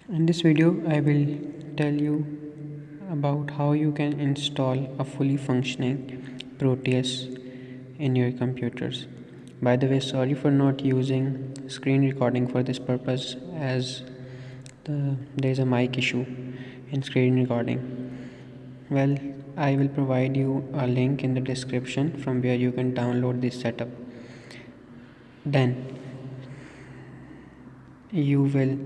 In this video, I will tell you about how you can install a fully functioning Proteus in your computers. By the way, sorry for not using screen recording for this purpose as there is a mic issue in screen recording. Well, I will provide you a link in the description from where you can download this setup. Then you will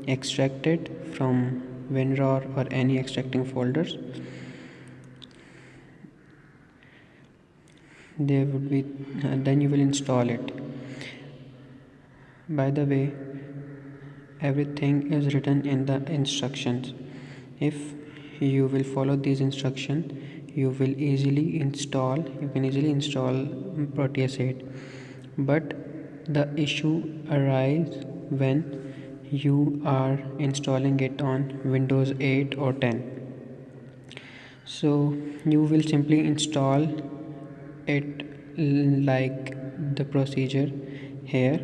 extract it from WinRAR or any extracting folders. There would be then you will install it. By the way, everything is written in the instructions. If you will follow these instructions, you can easily install Proteus 8. But the issue arises when you are installing it on Windows 8 or 10. So you will simply install it like the procedure here.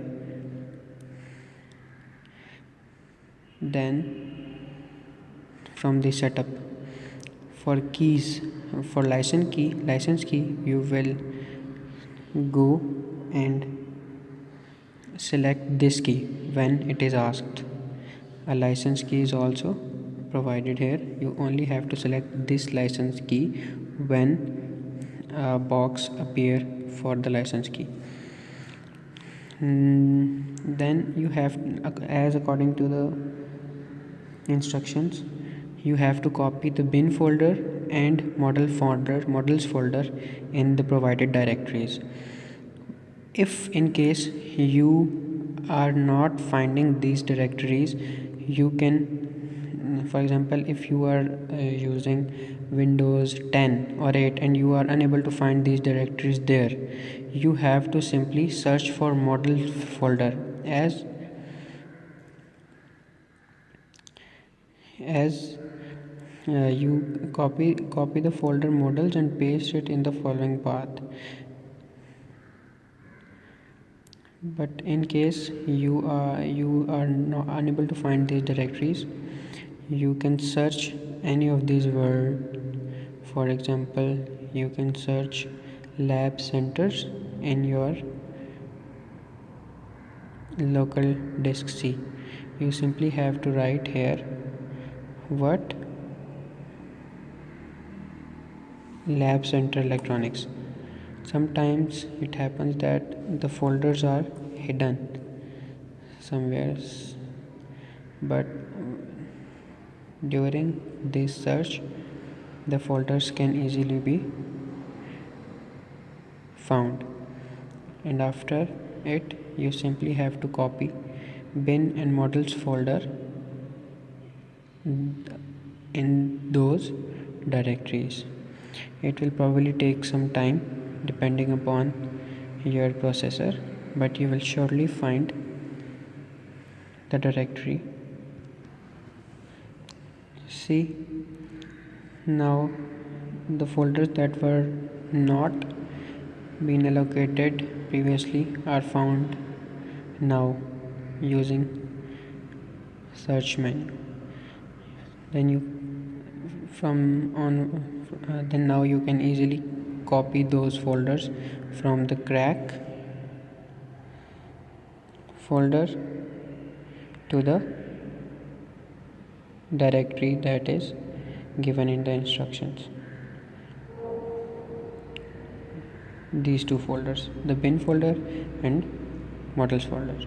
Then from the setup, for keys, for license key, you will go and select this key when it is asked. A license key is also provided here. You only have to select this license key when a box appear for the license key. Then you have, as according to the instructions, you have to copy the bin folder and models folder in the provided directories. If in case you are not finding these directories, you can, for example, if you are using Windows 10 or 8 and you are unable to find these directories there, you have to simply search for model folder as you copy the folder models and paste it in the following path. But in case you are not unable to find these directories, you can search any of these words. For example, you can search lab centers in your local disk C. You simply have to write here what lab center electronics. Sometimes it happens that the folders are hidden somewhere, but during this search the folders can easily be found, and after it you simply have to copy bin and models folder in those directories. It will probably take some time depending upon your processor, but you will surely find the directory. See, now the folders that were not been allocated previously are found now using search menu. Then you from on then now you can easily copy those folders from the crack folder to the directory that is given in the instructions. These two folders, the bin folder and models folder.